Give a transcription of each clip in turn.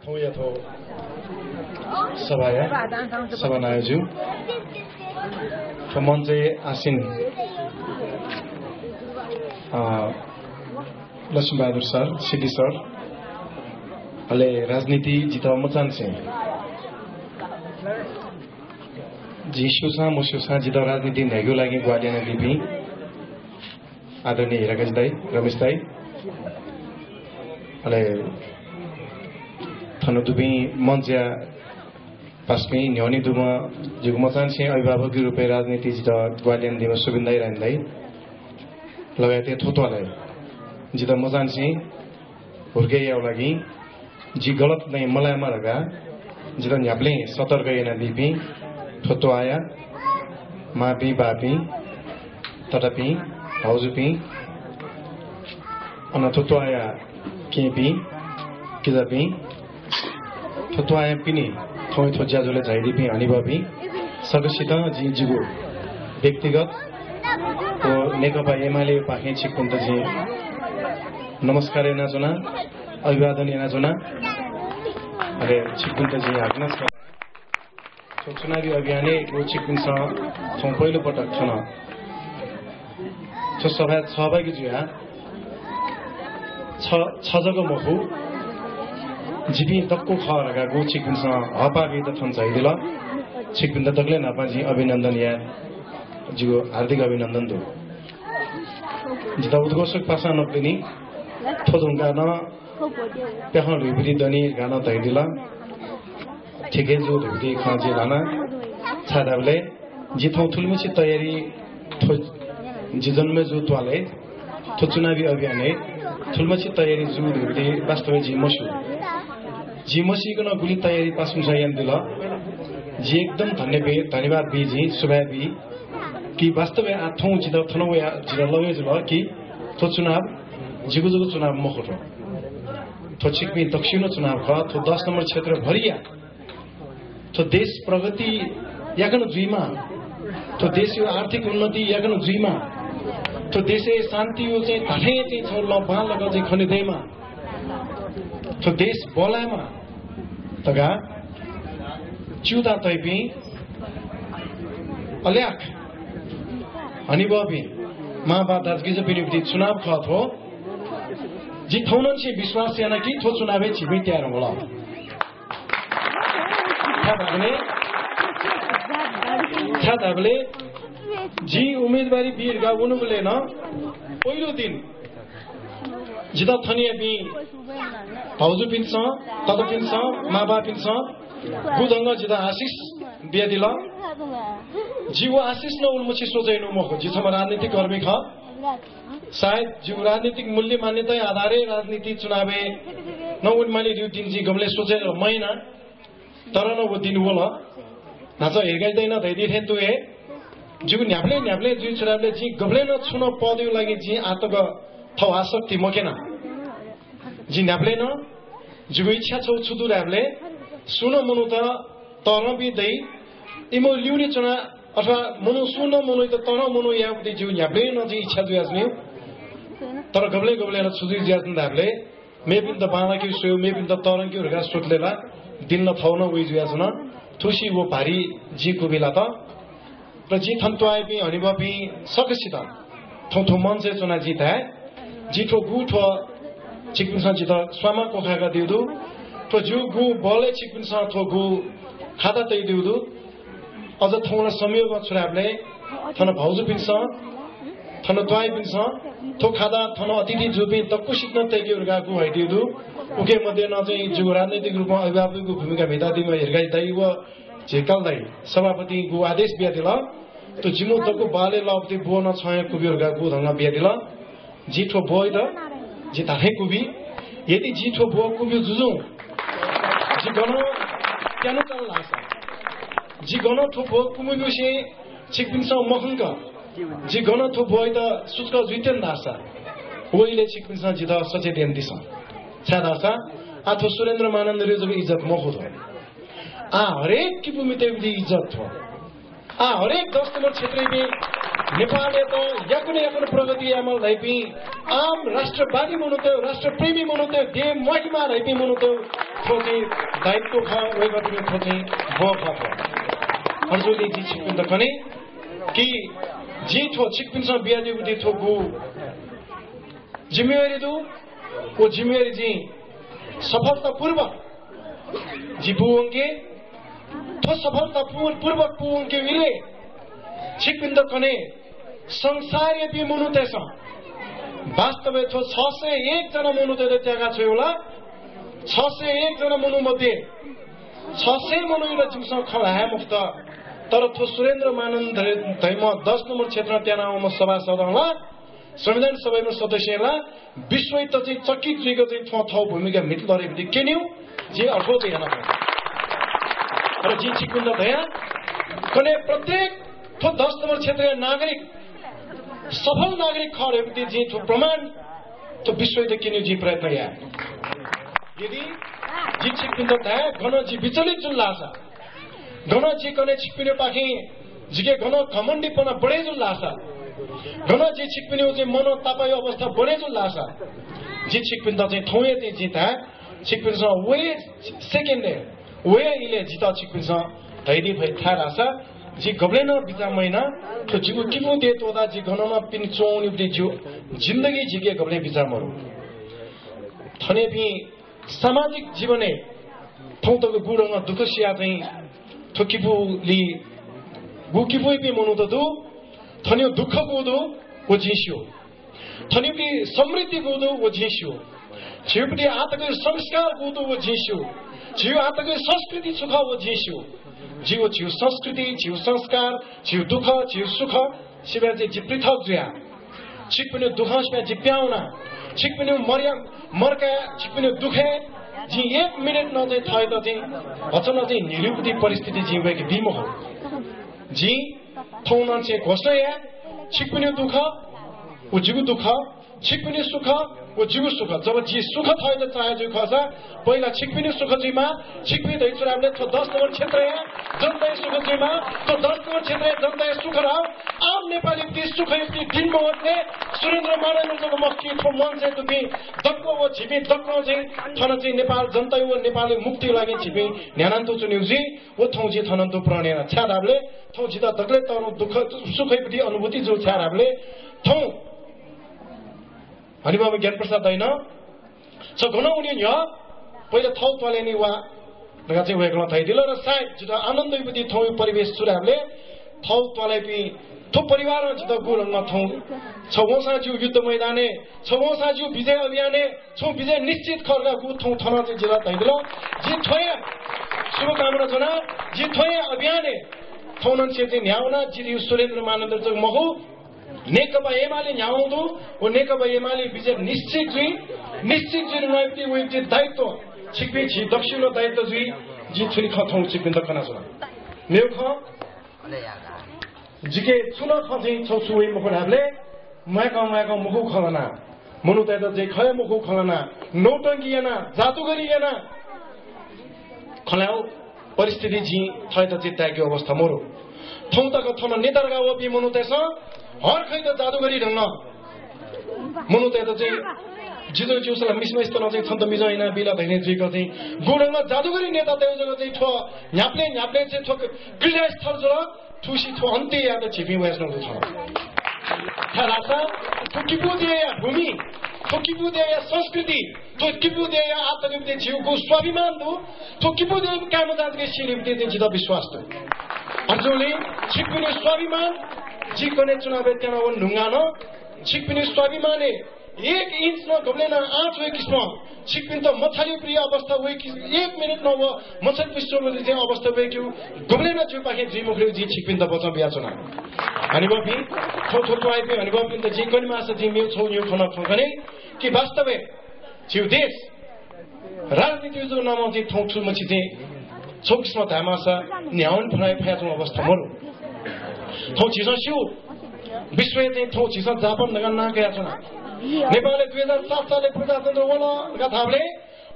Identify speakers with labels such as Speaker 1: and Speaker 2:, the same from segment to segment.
Speaker 1: थौया थो सभाया सभा नायजु मञ्चे आसिन लक्ष्मीबहादुर सर सिटी सर अहिले राजनीति जिताउ मचान से जी सुसा मुसुसा जिताउ राजनीति नैगो लागि ग्वालियन दिपी आदरणीय हिरागज दाई रमेश दाई अहिले थनु दुबी मञ्च्या पासमी न्योनी दुमा जुग मचान से अभिभावक रूपे राजनीति जिता ग्वालियन दिमा सुबिन दाई रहन दाई लगायत थोतोलाई जिता मचान से हुर्के याउ लागि जी गलत नहीं मलाई मरगा जिता न्याप्ले सतर्क येना दिपी थोतो आया मापी बापी तटपी भाउजुपी अन थोतो आया केपी किजापी थोतो आया पिनी थोइ थोज्याजुले झाइदिपी हनिबापी सदस्यत जी जुगो व्यक्तिगत ओ नेकपा एमाले पाखे छिकुन्त जी नमस्कार एना जना अभिवादन एना जना अरे छिकुन्त जी आग्न छ चुनावी अभियाने ओ छिकुन्स थौ पहिलो पटक छन छ सभा सहभागी जुया छ जगह मखु जिपी तक्को खरगा गो छिकुन्स हपागे त थन चाहिदिला छिकुन्त तकले नापाजी अभिनन्दन या जिगो हार्दिक अभिनन्दन दो जिता उद्घोषक पासा नपिनी थोदुंगा न पेहन रुबरी दनी गाना तैदिला ठिकै जो धुदी खाजे लाना छादाबले जिथौ थुलमुछि तयारी थो जिजनमे जो त्वाले थो चुनावी अभियाने थुलमुछि तयारी जो धुदी वास्तव जी मसी को गुली तयारी पासुं जायन दिला जी एकदम धन्यवाद बीजी सुबह बी कि वास्तव में आठौं जिदा थनो या जिदा लगे जुल कि तो चुनाव जिगु जुगु चुनाव मखोटो तो छिकमी दक्षिण चुनाव का तो 10 नंबर क्षेत्र भरिया तो देश प्रगति याकन जुइमा तो देश यो आर्थिक उन्नति याकन जुइमा तो देशे शान्ति यो चाहिँ थाठै चाहिँ छ ल बाल लगा चाहिँ खनिदैमा तो देश बोलामा तगा चुदा तैपी अल्याक हनिबाबी माँ बाप दाजगिज पिनिपति चुनाव खत हो जी थौनन से विश्वास याना कि थो चुनावे छिबी त्यार होला छादाबले जी उम्मेदवारी बीर गा उनुले न पहिलो दिन जिता थनिया बी भाउजू पिन्छ तत पिन्छ माँ बाप पिन्छ बुदंग जिता आशिष बिया दिला जीव आशिष न उन्मुछि सोचैनु मको जिसम राजनीतिक कर्मी ख शायद जीव राजनीतिक मूल्य मान्यता आधारे राजनीति चुनावे न उन्माली रुटिन जी गमले सोचे महिना तर न वो दिन होला नाच हेर्गाइदैन दैदी थे तुए जीव न्याप्ले जुइ चुनावले जी गमले न छुन पदिउ लागि जी आतक थौ आसक्ति मकेना जी न्याप्ले न जीव इच्छा छौ छुदु राबले सुन मनु त तर बिदै इमो लिउने चना अथवा मनु सुन मनु त तर मनु या उदि जीव न्याप्ले न जी इच्छा जुयास्ने तर गबले न छुदु ज्यास्न दाबले मेबिन त बाला कि सोयो मेबिन त तरन कि रगा सोतलेला दिन न थौन उइ जुयास्न थुसी वो भारी जी को बेला त र जी थन्तवाइ बि हनिबपि सकसित थौ मन से चुना जिता जिठो गुठो चिकिन्सा जित स्वामा कोखाका दिउदु तो जु गु बले चिकिन्सा थो गु खाता तै दिउदु अझ थौला संयोग छुराबले थन भाउजु पिन्छ थन त्वाइ पिन्छ थो खादा थन अतिथि जुबि तक्कु सिक्न तैके उर्गा गु हैदिउदु उके मध्ये न चाहिँ जु राजनीतिक रूपमा अभिभावकको भूमिका भेदादिमा हेर्गाइ दाइ व झेकल दाइ सभापति गु आदेश बिया दिल तो जिमु तक्कु बाले लब्दि बो न छय कुबिउर्गा गु धंगा बिया दिल जिठो बोइ द जिताहे कुबी यदि जिठो बो कुबिउ जुजु जी गनो क्यानो चल लासा जी गनो थो बो कुबिउ से छिकपिनसा मखंका जी गनो थो बोइ द सुचका जुइतेन दासा ओइले छिकपिनसा जिता सचेत दिसा छादासा आथो सुरेन्द्र मानन्द रेजको इज्जत मखो थो आ हरेक कि भूमिते इज्जत थो आ हरेक 10 नंबर क्षेत्र में नेपालले त याकुन प्रगति आमल लाइपी आम राष्ट्रवादी मनुते राष्ट्रप्रेमी मनुते दे महिमा लाइपी मनुते थोके दायित्व खा वे गति थोके भो खा अर्जुली जी छिपिन त कने कि जी थो छिपिन स बियादी उदी थो गु जिम्मेवारी दु वो जिम्मेवारी जी सफलतापूर्वक जी बुवंगे तो सफलतापूर्वक बुवंगे विले छिपिन त कने संसारीय भी मनुते छ वास्तव में 601 जना मनुते त्यागा छ होला 601 जना मनु मध्ये 600 मनुले जिमसँग खलाहा मुक्त तर थो सुरेन्द्र मानन्द धैम 10 नम्बर क्षेत्र त्यानामा सभासद होला संविधान सभामा सदस्यला विश्व त चाहिँ चकित जुइको चाहिँ थौ भूमिका मित लरेपछि के न्यू जे अर्को चाहिँ हैन र जी छिकुन्द भया कने प्रत्येक थो 10 नम्बर क्षेत्रीय नागरिक सफल नागरिक खरेपछि जी थो प्रमाण तो विश्व त किन्यू जी प्रयत्न या यदि जी छिकुन्द भया गण जी विचलित जुन लासा गण जी कने छिपिने पाखी जिके गण घमण्डीपना बढे जुन लासा गण जी छिपिने चाहिँ मनो तपाई अवस्था बढे जुन लासा जी छिपिन त चाहिँ थौए चाहिँ जिता छिपिन स वे सेकेन्ड वे इले जिता छिपिन स धैदी भइ था लासा जी गब्लेन बिचा महिना तो जिगु किमु they तोदा G गणमा pin Choni they जो जिन्दगी जिगे गब्ले बिचा मरु थने भी सामाजिक जीवने थौतको गुडंग दुखसिया चाहिँ थोकिबुली गुकिबु पे मनु त दु थन्यो दुःख गोदो वो झिस्यो थन्यो कि समृद्धि गोदो वो झिस्यो छिउपटी आतको संस्कार गोदो वो झिस्यो छिउ आतको संस्कृति सुख वो झिस्यो जीव छिउ संस्कृति छिउ संस्कार छिउ दुःख छिउ सुख सिबे चाहिँ पृथक जुया छिक पनि दुःख सिबे चाहिँ प्याउना छिक पनि मर्का छिक पनि दुखे जी 1 मिनेट न चाहिँ थाय त चाहिँ अचन चाहिँ निरुपति परिस्थिति जीवेको बिमो हो जी थौन चाहिँ घोषणा या छिक पनि दुःख ओ जीव दुःख छिक पनि सुख ओ जीव सुख जब जी सुख थाय त चाहे जो खसा पहिला छिक पनि सुख जिमा छिक पनि दैचुराले छ 10 नम्बर क्षेत्र या जनता सुख जिमा तो 10 नम्बर क्षेत्र जनता सुख र आम नेपाली ती सुख युक्ति दिन मले सुरेन्द्र मानन्दको मक्की थो मन चाहिँ तुबी दक्को वो छिपी दक्को चाहिँ थन चाहिँ नेपाल जनता वो नेपाली मुक्ति लागि छिपी न्यानन्तो चुन्युजी वो थौ जी थनन्तो प्रणेन छ्यादाबले थौ जिता दक्ले तनु दुःख सुख युक्ति अनुभूति जो छ्यादाबले थौ हरिबाबु ज्ञान प्रसाद हैन छ गन उनी य पहिले थौ तलेनी वा दगा चाहिँ वेगलो थाइ दिलो र सायद जिता आनन्द युक्ति थौ परिवेश सुराबले थौ तलेपी थो परिवार जित गुलंग थौ छवसा जिउ युद्ध मैदाने छवसा जिउ विजय अभियाने छौ विजय निश्चित खर्गा गु थौ थना चाहिँ जिल्ला थाइदिलो जी थोया शुभकामना जना जी थोया अभियाने थौनन चाहिँ न्याउना जी सुरेन्द्र मानन्द चाहिँ महु नेकपा एमाले न्याउँदो ओ नेकपा एमाले विजय निश्चित जुई नैति उइति दायित्व छिक्पे छि दक्षिणो दायित्व जुई जी छुरी खथौ छिपिन दकना छ मेउ ख जिके छुन खथै छौ सुइ मुखराबले माका मुखु खलना मनु त चाहिँ खय मुखु खलना नौटंकीयना जादुगरीयना खलाउ परिस्थिति जी थय त चित्ताको अवस्था मोरो थौ तक थन नेतारगा ओपी मनु तस हर खै त जादुगरी ढंग मनु त चाहिँ जिजो जिउसला मिसमैस त चाहिँ छन्त मिजो हैन बिला धैने जुइको चाहिँ गुडंग जादुगरी नेता त जग चाहिँ ठो न्याप्ले चाहिँ ठो क्रिया स्थल जरा ठुसी ठो अन्त्य याद छिपी वयस्नु छ थालासा ठोकिपुदेया भूमि ठोकिपुदेया संस्कृति ठोकिपुदेया आत्मनिर्भर जीवको स्वाभिमान दो ठोकिपुदेया कामदाजले सिरिपते जिता विश्वास दो अर्जुले छिकपिने स्वाभिमान जिकने चुनाव त्यहाँ वन ढुङ्गान छिकपिने स्वाभिमाने 1 इंच न गब्लेन 8 वे किस्म छिकपिन त मछली प्रिय अवस्था वे 1 मिनेट न व मछल विश्वमध्ये चाहिँ अवस्था वे क्यु गब्लेन जो पाखे जी मुखले जी छिकपिन त बचा बिया चुना अनि बपि थो आइपे अनि बपि त जी कनि मास जी मेउ छौ न्यु खन खने कि वास्तवै छिउ देश राजनीति जो नाम चाहिँ थौ छु मछि चाहिँ छोकिस्म धामासा न्याउन फराइ फ्याचो अवस्था मरु थौ छिसा सिउ विश्व चाहिँ थौ छिसा जापान नगन ना गया छ नेपालले 2007 सालले प्रजातन्त्र वला गथाबले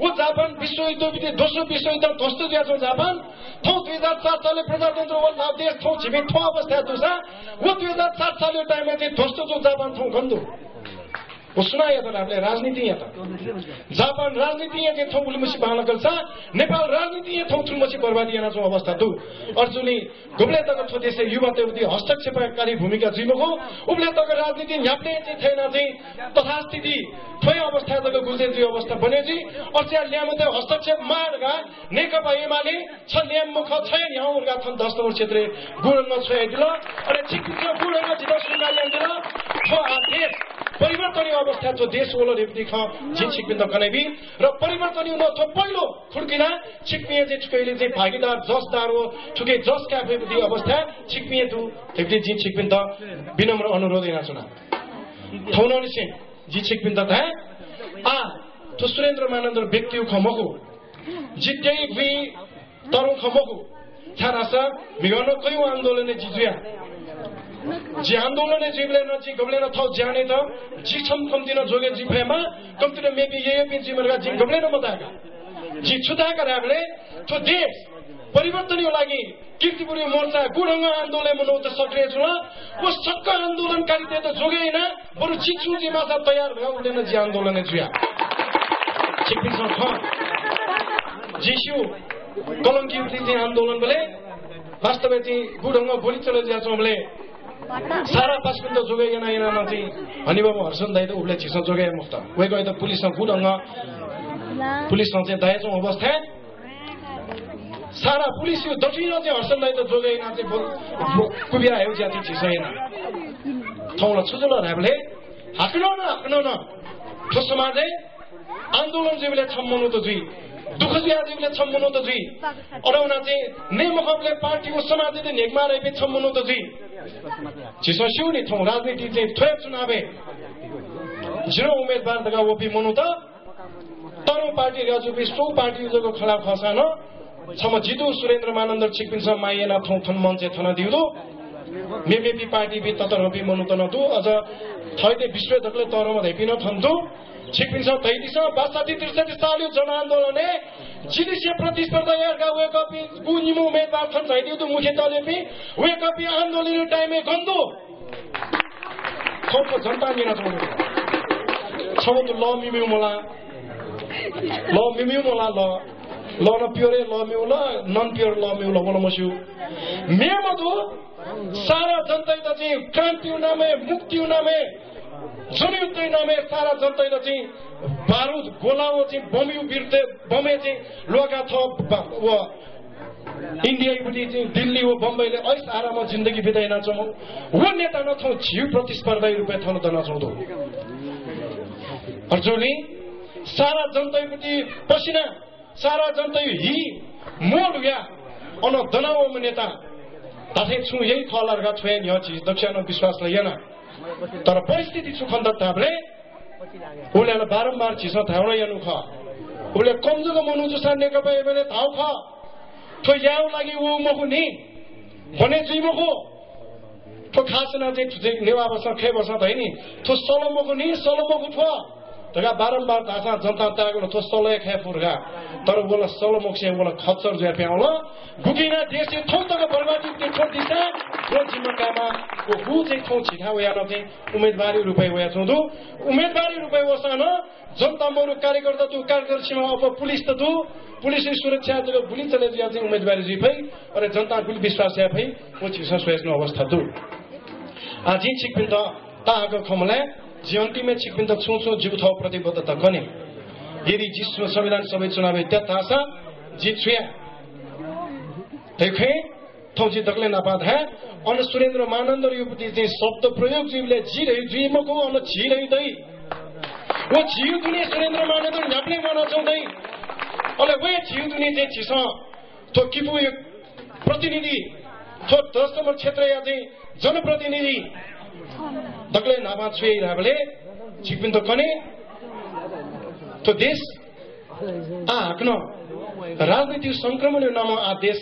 Speaker 1: वो जापान विश्वयुद्ध बिते दोस्रो विश्वयुद्ध ध्वस्त दिएको जापान थौ 2007 सालले प्रजातन्त्र वाला देश थौ छिमे थौ अवस्था दुसा वो 2007 सालको टाइममा चाहिँ ध्वस्त जो जापान थौ गन्दो वो सुनायो त हामीले राजनीति यहाँ त जापान राजनीति यहाँ चाहिँ थौ उलमुसी बाहना गर्छ नेपाल राजनीति यहाँ थौ थुलमुसी बर्बादी यहाँ छौ अवस्था दु अर्जुनी गुब्ले तक छोदेसे युवा तेउदी हस्तक्षेपकारी भूमिका जिमको उब्ले तक राजनीति न्याप्ने चाहिँ छैन चाहिँ तथास्थिति थोय अवस्था तक गुल्जे जी अवस्था बने जी अर्च्या ल्यामते हस्तक्षेप मार्गा नेकपा एमाले छ ल्याम मुख छ यहाँ उर्गा छन् 10 नम्बर क्षेत्र गुरंग छ दिल अरे चिकित्सा गुरंग जिल्ला सुनाले दिल छ आदेश परिवर्तन अवस्था जो देश ओलो रेप्ती ख जी छिकबिन्द कनेबी र परिवर्तन न थो पहिलो खुड्किना छिकमिए जे छुकैले जे भागीदार जसदार हो छुके जस क्याफे बुद्धि अवस्था छिकमिए दु रेप्ती जी छिकबिन्द विनम्र अनुरोध हैन सुना थौनौनी सिंह जी छिकबिन्द था आ तो सुरेन्द्र मानन्दर व्यक्ति खमको जित्दै वि तरु खमको छारासा मिगनो कयौ आन्दोलन जिजुया जी आन्दोलन जीवले न जी गबले न थौ जाने त जी छम कम्ति न जोगे जी फेमा कम्ति न मेबी ये भी जीवनका जी गबले न मताका जी छुता कराबले तो देश परिवर्तनको लागि कीर्तिपुरी मोर्चा गुरंग आन्दोलन मनाउन त सक्रिय छु वो सक्क आन्दोलनकारी त जोगे हैन बरु चिक्छु जी माछा तयार भयो उलेन जी आन्दोलन जुया चिक्पिस ख जिसु कलंकी उठी आन्दोलन बले वास्तवमा चाहिँ गुरंग बोली चले जा छौले सारा पासपिन्द जोगे yana yana न चाहिँ हनी बाबु हर्षन दाइ त उले छिस जोगे मुक्त वे गए त पुलिसमा गुरंग पुलिसमा चाहिँ दाइजो अवस्था सारा पुलिस यो दक्षिण चाहिँ हर्षन दाइ त जोगे yana चाहिँ कुबिरा आयो ज्याति छिस yana थौला छुजुल राबले हाक्न न ठो समाज आन्दोलन जेबले छम्मनु त जुई दुख जियाजीले छम्मनु त जुई अरौना चाहिँ नेमखबले पार्टीको समाजले नेकमा रहेपे छम्मनु त जुई छिस सिउनी थौ राजनीति चाहिँ थोय चुनावे जिरो उम्मेदवार दगा ओपी मनु त तरु पार्टी राजुपे सो पार्टी जको खिलाफ खसान छम जितु सुरेन्द्र मानन्दर छिकपिन्छ माइएना थौ थन मञ्चे थन दिउदो मेमेपी पार्टी बि ततर होपी मनु त नदु अझ थैते विश्व दकले तरमा धैपिन थन्दु छिकपिन्छ तैदिस 62-63 सालको जनआन्दोलनले जिलिसे प्रतिस्पर्धा यारका वेकअपी गुनिमु उम्मेदवार छन् झैदिउ मुख्य दलले वेकअपी आन्दोलन टाइममा गन्दो खौको जनता निना छौ त ल मिमिउ मला ल न प्योरे ल मिउ ल नन प्योर ल मिउ ल बोल मस्यु मेमदु सारा जनता त चाहिँ क्रान्ति नामे मुक्ति नामे जनयुद्ध नामे सारा जनता चाहिँ बारुद गोलाओ चाहिँ बमिउ बिर्ते बमे चाहिँ लोका थ व इन्डियापट्टि चाहिँ दिल्ली हो बम्बईले ऐस आराममा जिन्दगी बिताइन छौ वो नेता नथौ झिउ प्रतिस्पर्धा रुपैयाँ थन त नछौदो अर्जुनी सारा जनतापट्टि पसिना सारा जनता हि मोड गया अन दनाव नेता ताथे छु यही थलरगा छोय न्य चीज दक्षिण विश्वास लयना तर परिस्थिति सुखन्द ताबले उले बारम्बार छिस थाउन यानु ख उले कमजोर मनु जसा नेकपा एमएलए थाउ ख तो याउ लागि उ मखु नि भने जिमको तो खासना चाहिँ छुजे नेवा बस खे बस भइनी तो सलमको नि सलमको छ तगा बारम्बार दासा जनता तागो तो सलय खे फुर्गा तर बोला सलमक से बोला खच्चर जे प्याउल गुकिना देश थौ तक बर्बादी के छोड दिसा वो जिम्मेकामा वो गु चाहिँ थौ छिखा वया न चाहिँ उम्मेदवारी रुपैयाँ वया छौदु उम्मेदवारी रुपैयाँ वसान जनता मोरु कार्यकर्ता तु कार्यदर्शीमा अप पुलिस त तु पुलिस सुरक्षा जगह बुली चले दिया चाहिँ उम्मेदवारी जिफै अरे जनता गुल विश्वास या भई वो छिसा सोच्नु अवस्था दु आजि छिकपिन त ताको खमले जीवन्ती में छिकपिन त छुछो जीव थौ प्रतिबद्धता गने यदि जिस संविधान सभा चुनाव त्यतासा जित्छ्या देखे थौ जितकले नपाद है अन सुरेन्द्र मानन्दर युपति चाहिँ शब्द प्रयोग जीवले जिरै जीमको अन छिरै दै वो छिउ दुने सुरेन्द्र मानन्दर न्याप्ले मन चाउँदै अले वे छिउ दुने चाहिँ छिस तो किपु प्रतिनिधि तो 10 नम्बर क्षेत्र या चाहिँ जनप्रतिनिधि दक्ले नामा छुए राबले छिकपिन त कने तो देश आक्न राजनीतिक संक्रमण नाम आदेश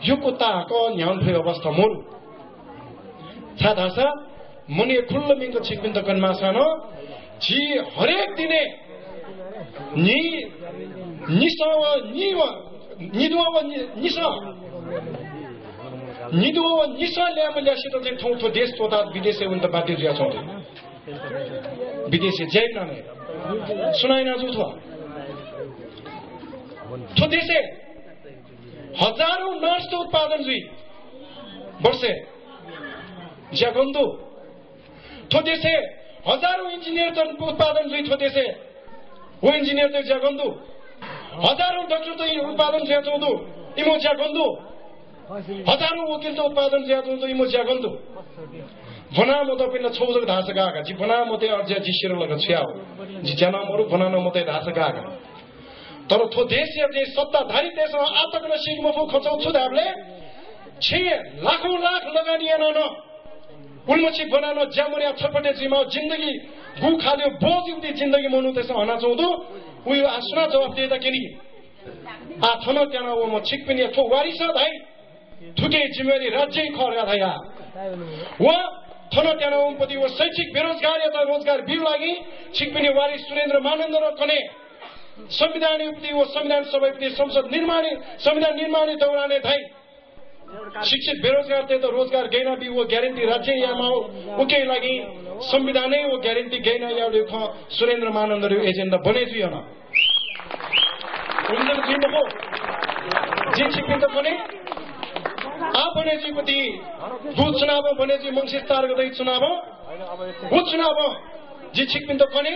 Speaker 1: यो कुत्ता को न्यान फे अवस्था मोर छादासा मने खुल्ल मिनको छिकपिन त कनमा सानो जी हरेक दिने nisawa niwa niduwa nisa niduwa nisa ल्याम ल्यासित चाहिँ ठाउँ देश तथा विदेश उन त बाध्य जिया छौं विदेशी जय नामे सुनाइना जुथो तो देशे हजारौं नर्स उत्पादन जुई वर्षे ज्यागन्धु तो देशे हजारौं इंजिनियर उत्पादन जुई तो देशे वो इंजिनियर तो ज्यागन्धु हजारौं डाक्टर तो उत्पादन ज्याचौदु इमो ज्यागन्धु हजारौं वकिल तो उत्पादन ज्याचौदु इमो ज्यागन्धु भना म तपाईलाई छौजक धास गाका जी भना म ते अर्ज जी शिर लग छ्याउ जी जनामहरु भना न म ते धास गाका तर थो देश या सत्ताधारी देशमा आतक न सिगमो फो खचौ छु दाबले छे लाखौं लाख लगानिएन न उन्मछि बनानो ज्यामरिया छपटे जिमा जिन्दगी गु खाल्यो बोजिउदी जिन्दगी मनु त्यसो हना चौदु उयो आसना जवाफ दिएता केनी आ थन त्याना वो म छिक पनि थो वारिस धाइ ठुके जिम्मेवारी राज्य खर्या धाया व थन त्याना उमपति वो शैक्षिक बेरोजगार या रोजगार बिउ लागि छिक पनि वारिस सुरेन्द्र मानन्द र कने संविधान उपति वो संविधान सभापति संसद संविधान निर्माण दौराने धाइ शिक्षित बेरोजगार थे तो रोजगार गैना भी वो ग्यारेंटी राज्य या माओ उके लागि संविधानै वो ग्यारेंटी गैना या लेखो सुरेन्द्र मानन्द रे एजेन्डा बने जुयो न उनले जिन को जिन छिपिन त बने आ बने जिपति भू चुनाव बने जि मंगसिर तार गदै चुनाव वो चुनाव जि छिपिन त बने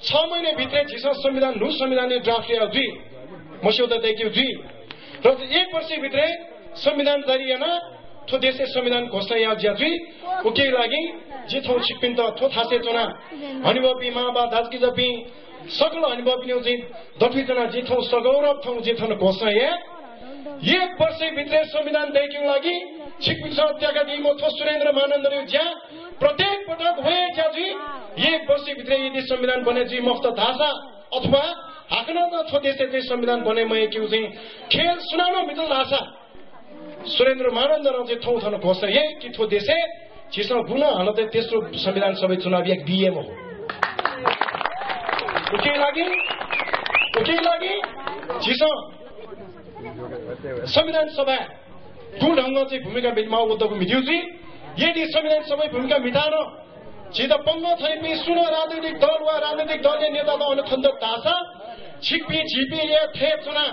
Speaker 1: 6 महिने भित्रै जिस संविधान नु संविधान ड्राफ्ट या दुई मस्यौदा देखियो दुई र 1 वर्ष भित्रै संविधान जारी हैन थो देशे संविधान घोषणा या ज्याजुई उके लागि जे थौ छिपिन त थो थासे चना हनिबपी माबा दाजकी जपी सकल हनिबपी न्यु जि दफी जना जे थौ सगौरव थौ जे थन घोषणा या 1 वर्ष भित्रै संविधान देखियो लागि छिपिन सत्याका दिमो थो सुरेन्द्र मानन्द रे ज्या प्रत्येक पटक भए ज्याजुई 1 वर्ष भित्रै यदि संविधान बने जि मुक्त धासा अथवा हाकन त थो देशे चाहिँ संविधान बने मय क्यु चाहिँ खेल सुनाउन मितल धासा सुरेन्द्र मानन्द र थौ थन घोषणा ये कि थो देशे छिसो गुना हालत तेस्रो संविधान सभा चुनाव एक बीएम हो उके लागि छिसो संविधान सभा गुण ढंग चाहिँ भूमिका बिनमा उद्धव मिदिउजी यदि संविधान सभा भूमिका मिटान छिदा पंग थैपि सुन राजनीतिक दल वा राजनीतिक दलले नेता त अनुखण्ड तासा छिपी झिपी या थे चुना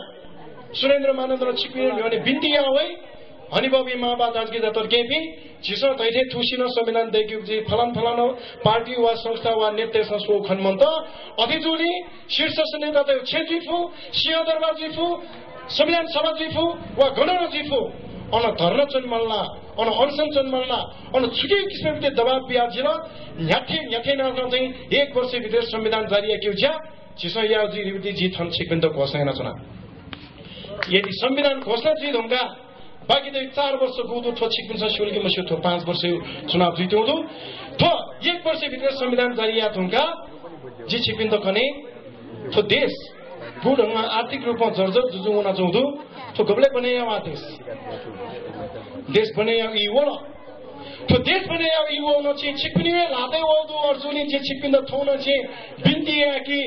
Speaker 1: सुरेन्द्र मानन्द र छिपी भने बिन्ती आवै हनिबबी माबा दाजगी जतर केपी छिसो तैथे थुसिन संविधान देखियो जी फलान फलानो पार्टी वा संस्था वा नेता सो खनमन्त अधिजुली शीर्ष नेता त छेजिफु सिंहदरबार जिफु संविधान सभा जिफु वा गणना जिफु अन धर्म चन्मल्ला अन अनसन चन्मल्ला अन छुटी किसिमको दबाव बियाजिल न्याथे नाम चाहिँ 1 वर्ष भित्र संविधान जारी किउ ज्या छिसो या जी रिबिति जी थन छिकबिन्द घोषणा चुना यदि संविधान घोषणा जी ढंगा बाकी तो 4 वर्ष गुदो थो छिकबिन छ सुलकी मस्यो थो 5 वर्ष चुनाव जित्यो दो थो 1 वर्ष भित्र संविधान जारी या ढंगा जी छिकबिन त कने थो देश गुडमा आर्थिक रूपमा जर्जर जुजुना चौधु तो गबले बने या देश बने या इवो तो देश बने या इवो न छि छिकबिन लादै ओदो अर्जुनी जे छिकबिन त थोन छि बिन्ती या कि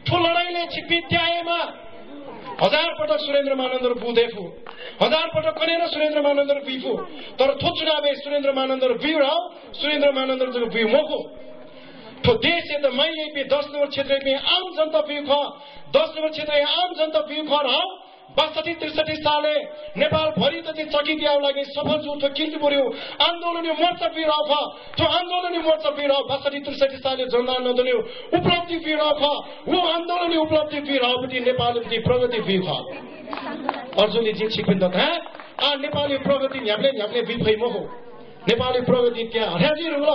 Speaker 1: थो लडाईले छिकबिन त्याएमा 1000 पटक सुरेन्द्र मानन्द र बुदेफु 1000 पटक कनेर सुरेन्द्र मानन्द र बिफु तर थो चुनावे सुरेन्द्र मानन्द र बिउराव सुरेन्द्र मानन्द र बिउ मको तो देश त मैले पे 10 नम्बर क्षेत्र पे आम जनता बिउ ख 10 नम्बर क्षेत्र आम जनता बिउ ख र 62-63 साले नेपाल भरि त चकित याउ लागि सफल जुठो किर्ति पर्यो आन्दोलनी मोर्चा बिराउ ख तो आन्दोलनी मोर्चा बिराउ 62-63 साले जनआन्दोलन उपलब्धि बिराउ ख वो आन्दोलनी उपलब्धि बिराउपति नेपालपति प्रगति बिउ ख अर्जुनले जे छिकबिन त आ नेपाली प्रगति न्याप्ले बिफै महो नेपाली प्रगति क्या हर्याजी रुल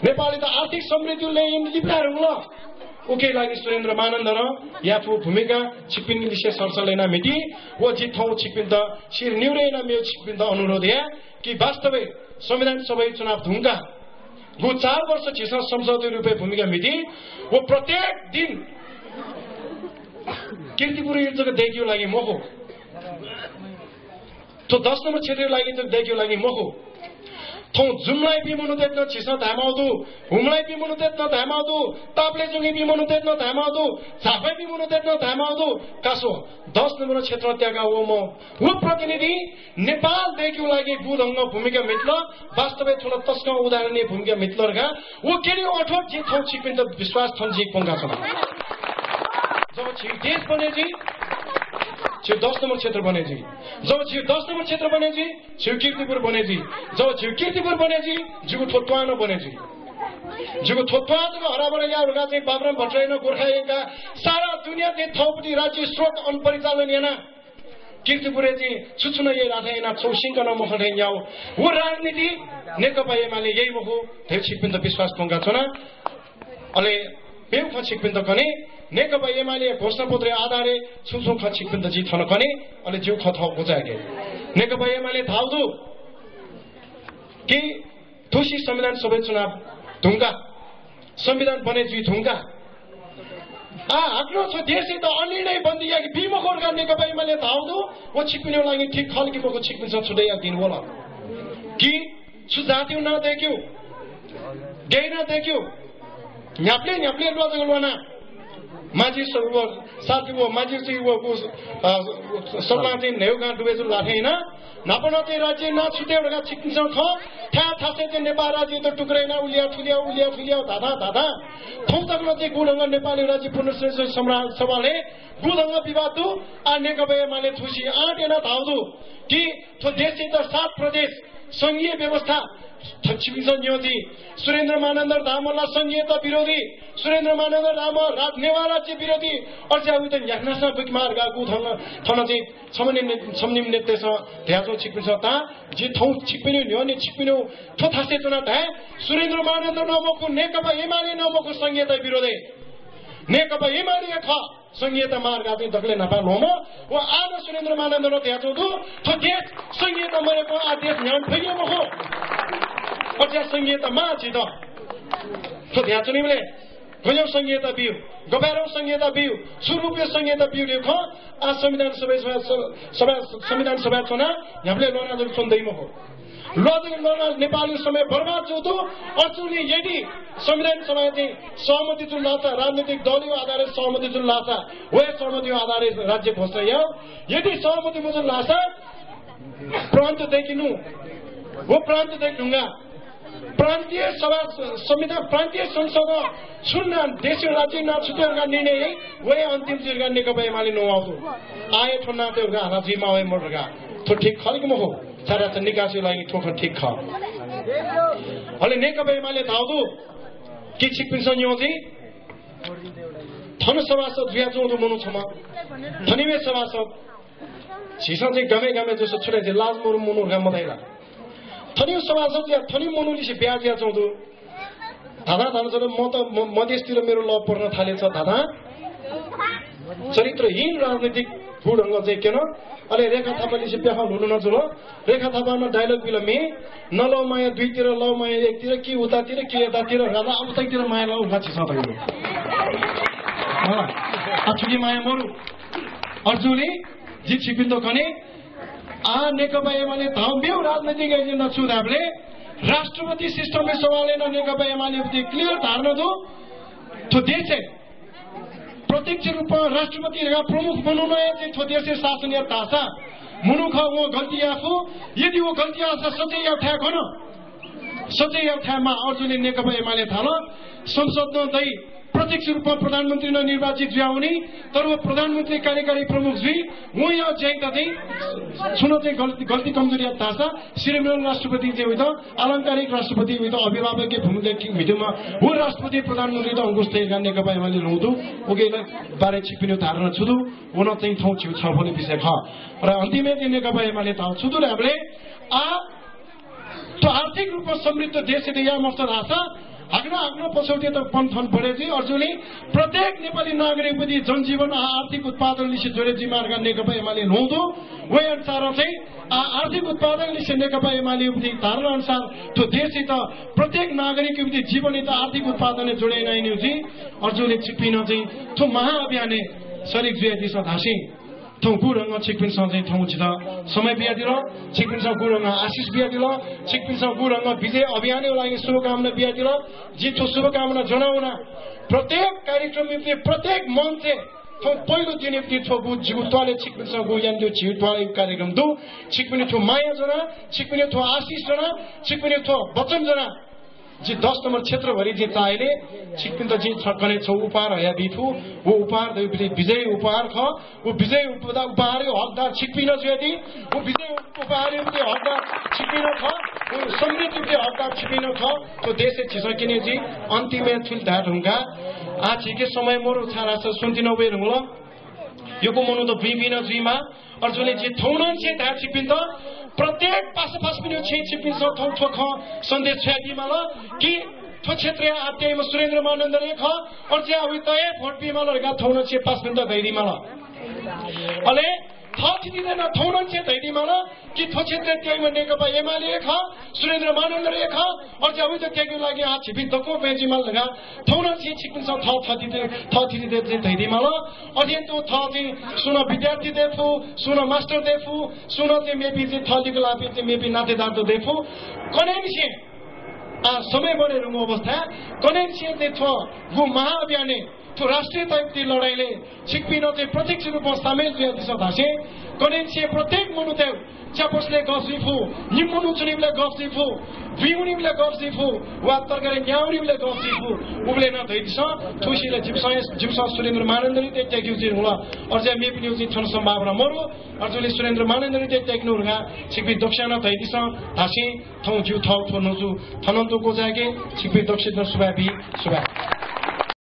Speaker 1: नेपाली त आर्थिक समृद्धि ल्याइन लिप्ला रुल उके लागि सुरेन्द्र मानन्द र याफु भूमिका छिकबिन विषय सरसलेना मिटी वो जिथौ छिकबिन त शिर निउरेना मेउ छिकबिन त अनुरोध या कि वास्तवै संविधान सभा चुनाव धुंगा गु 4 वर्ष छिसा संसदीय रूपे भूमिका मिटी वो प्रत्येक दिन कीर्तिपुर युद्धको देखियो लागि महो तो 10 नम्बर क्षेत्र लागि त देखियो लागि महो थों जुमलाई बिमनुतेत न छिस धामाउदु हुमलाई बिमनुतेत न धामाउदु तापले जुङी बिमनुतेत न धामाउदु झापै बिमनुतेत न धामाउदु कासो 10 नम्बर क्षेत्र त्यागा हो म वो प्रतिनिधि नेपाल देखिउ लागि बुधंग भूमिका मित्र वास्तवै थोला तस्क उदाहरणीय भूमिका मित्रहरुका वो केडी अठोट जे थौ छिपिन त विश्वास थन जी पंगा छ जब छि देश बने जी छि 10 नम्बर क्षेत्र बने जी जब छि 10 नम्बर क्षेत्र बने जी छि कीर्तिपुर बने जी जब छि कीर्तिपुर बने जी जुगु थोत्वान बने जी जुगु थोत्वान हराबर याहरुका चाहिँ बाबुराम भट्टराई न गोर्खालीका सारा दुनिया ते थौपटी राज्य स्रोत अनपरिचालन याना कीर्तिपुरे चाहिँ छुछुन ये राथेना चौसिंकन मखडे याउ वो राजनीति नेकपा एमाले यही हो धेरै छिपिन त विश्वास पंगा छना अले पेउ खछिपिन त कने नेकपा एमाले घोषणापत्र आधारे छुछु खछिपिन त जित खन कने अले जिउ खथौ बुझागे नेकपा एमाले थाउदु कि दोषी संविधान सभा चुनाव ढुंगा संविधान बने जी ढुंगा आफ्नो छ देशै त अनिर्णय बन्दी या कि बिमखोर गर्ने नेकपा एमाले थाउदु वो छिपिनो लागि ठीक खल्की मको छिपिन्छ छुडै दिन होला कि सुजातिउ न देख्यौ गै न देख्यौ न्याप्ले रोजगलवाना माजी सर्व साथी वो माजी चाहिँ वो सभा चाहिँ नेउगा डुबेजु लाथे हैन नापनते राज्य न छुटेउडा छिकिन्छ ख था थासे चाहिँ नेपाल राज्य त टुक्रेना उलिया दादा थौतकमा चाहिँ गुडंग नेपाली राज्य पुनर्संरचना सम्राट सभाले गुडंग विवाद आ नेकपा एमाले थुसी आटेना धाउदु कि थो देश त 7 प्रदेश संघीय व्यवस्था छिपिन्छ न्योजी सुरेन्द्र मानन्दर धामला संघीयता विरोधी सुरेन्द्र मानन्दर धाम नेवा राज्य विरोधी अर्जाउ त याक्नासा बुकमार गागु थन चाहिँ छमनिम नेतेस ध्याजो छिपिन्छ ता जे थौ छिपिनु न्योने छिपिनु थो थासे चुना ता सुरेन्द्र मानन्दर नमको नेकपा एमाले नमको संघीयता विरोधी नेकपा एमाले ख संघीयता मार्ग चाहिँ दखले नपा लोमो वो आज सुरेन्द्र मानन्दर ध्याजो दु थो देश संघीयता मरेको आदेश न्यान फैयो हो पचा संघीयता मा छि त थो ध्याजो निले गयो संघीयता बिउ गबारो संघीयता बिउ सुरुपे संघीयता बिउ लेख आ संविधान सभा चुना हामीले लोनाजल सुन्दैमो हो लोना नेपाली समय बर्बाद जोतो अचुली यदि संविधान सभा चाहिँ सहमति जुन लासा राजनीतिक दलीय आधारित सहमति जुन लासा वे सहमति आधारित राज्य घोषणा या यदि सहमति मुजुन लासा प्रान्त देखिनु वो प्रान्त देखुंगा प्रान्तीय सभा संविधान प्रान्तीय संसद सुन्न देशीय राज्य न छुटेका निर्णय वे अन्तिम जिर्गा नेकपा एमाले नआउँदो आए ठन्ना तेउगा हाजिमा वे मोरगा तो ठीक खल्कम हो सारा त निकासी लागि ठोकर ठीक ख अले नेकपा एमाले थाउदु कि छिकपिन्छ न्योजी थन सभासद बिहा जोदु मनु छमा थनिमे सभासद छिसा चाहिँ गमे जसो छुटे चाहिँ लाज मरु मनु गम दैला थनियो सभासद या थनि मनुली से बिहा जिया जोदु दादा छ म त मधेसतिर मेरो लभ पर्न थालेछ दादा चरित्रहीन राजनीतिक गुडंग चाहिँ केन अले रेखा थापाले से बिहा हुनु नजुलो रेखा थापामा डायलग बिल मे नलौ माया दुईतिर लौ माया एकतिर कि उतातिर कि यतातिर राजा उतातिर माया लौ उता छ तपाईको अछुकी माया मरु अर्जुले जी छिपिन्दो कने आ नेकपा एमाले धाम्ब्यौ राजनीतिक एजेन्डा छुदाबले राष्ट्रपति सिस्टमले सवालले न नेकपा एमाले क्लियर धारणा दो तो देश प्रत्यक्ष रूपमा राष्ट्रपति प्रमुख बनाउन चाहिँ थो देशे शासन या तासा मुनुख वो गल्ती आफू यदि वो गल्ती आसा सचै उठा खन सचै उठामा अर्जुनले नेकपा एमाले थाल संसद न दै प्रत्यक्ष रूपमा प्रधानमन्त्री न निर्वाचित हुने तर वो प्रधानमन्त्री कार्यकारी प्रमुख जी वो यहाँ चाहिँ छुन चाहिँ गल्ती कमजोरी तासा श्रीमान राष्ट्रपति चाहिँ त अलंकारिक राष्ट्रपति त अभिभावकीय भूमिका भिडियोमा वो राष्ट्रपति प्रधानमन्त्री त अंकुश तेलका नेकपा एमाले लौदु ओकेला बारे छिपिनु धारणा छुदु ओन चाहिँ ठाउँ छिउ छलफल विषय ख र अन्तिममा चाहिँ नेकपा एमाले थाउ छुदु हामीले आ तो आर्थिक रूपमा समृद्ध देश या मकसद आशा आफ्नो पछौटे त पन्थन परेजी अर्जुनले प्रत्येक नेपाली नागरिकप्रति जनजीवन आर्थिक उत्पादनले जोडे जिम्मेवार नेकपा एमाले नहुँदो वे अनुसार चाहिँ आर्थिक उत्पादनले नेकपा एमाले धारणा अनुसार त्यो देशसित प्रत्येक नागरिकको जीवनले आर्थिक उत्पादनले जोडे नैन्युजी अर्जुनले चिपिन चाहिँ त्यो महाअभियान शरीक जुया दिशा धासी 통 구렁어 책빈성제 통지다 समय बिहादिलो छिकपिनसा गुरुङा आशिष बिहादिलो छिकपिनसा गुरुङा विजय अभियानका लागि शुभकामना बिहादिलो जितो शुभकामना जनाउन प्रत्येक कार्यक्रम में प्रत्येक मंच तो पहिलो दिन यति थोगु जिगुत्वाले छिकपिनसा गुयान्जो छिटवाले कार्यक्रम दु छिकपिने थो माया जना छिकपिने थो आशिष जना छिकपिने थो वचन जना जी 10 नंबर क्षेत्र भरि जे चाहिले छिकपिन त जे छकने छ उपहार हया दिथु वो उपहार दे विजय उपहार ख वो विजय उपहार हकदार छिकपिन छ यदि वो विजय उपहार के हकदार छिकपिन ख वो समृद्धि के हकदार छिकपिन ख तो देश छिसकिने जी अन्तिम थुलधा ढुंगा आज के समय मोर छारा छ सुन्तिनबे रुंगल योको मनु त बिबिन जीमा अर्जुनले जे थौनन छे धा छिकपिन त प्रत्येक पास पनि छे छिकपिन स थौ थो ख सन्देश छ्यादी माल कि थो क्षेत्रीय आत्यायमा सुरेन्द्र मानन्द रेख और जे अवि तय भोट बिमाल गा थौन छे पास पनि त दैदी माल अले थाथि दिदैन थौनन छे दैदी माल कि थो क्षेत्र त्यैमा नेकपा एमाले ख सुरेन्द्र मानन्द रेख और जे अवि त त्यैको लागि आ छिपिन तको बेजी माल लगा थौनन छे छिकपिन स थाथि दे दैदी माल अध्ययन तो थाथि सुन विद्यार्थी देखो सुन मास्टर देखो सुन ते मेबी जे थालिको लापे ते मेबी नातेदार तो देखो कनेन छे समय बढेर अवस्था कनेन छे ते थो गु महाअभियाने तो राष्ट्रिय तैपती लडाईले छिकपिन ते प्रत्यक्ष रूपमा सामेल दिस धासे कनेन छे प्रत्येक मनुदेव च्यापसले गफसिफु निमुनु चुनिबले गफसिफु विमुनिबले गफसिफु वा तरकारी न्याउनिबले गफसिफु उबले न दैदिस ठुसीले जिमसा सुरेन्द्र मानन्दरी ते टेक्यु जिर होला और जे मे पिन्यु जि थन सम्भावना मरु अर्जुनले सुरेन्द्र मानन्दरी ते टेक्नु रुगा छिकपि दक्षिण दैदिस धासे थौ जु थौ थो नजु थनन्तको जागे छिकपि दक्षिण सुबाबी सुबा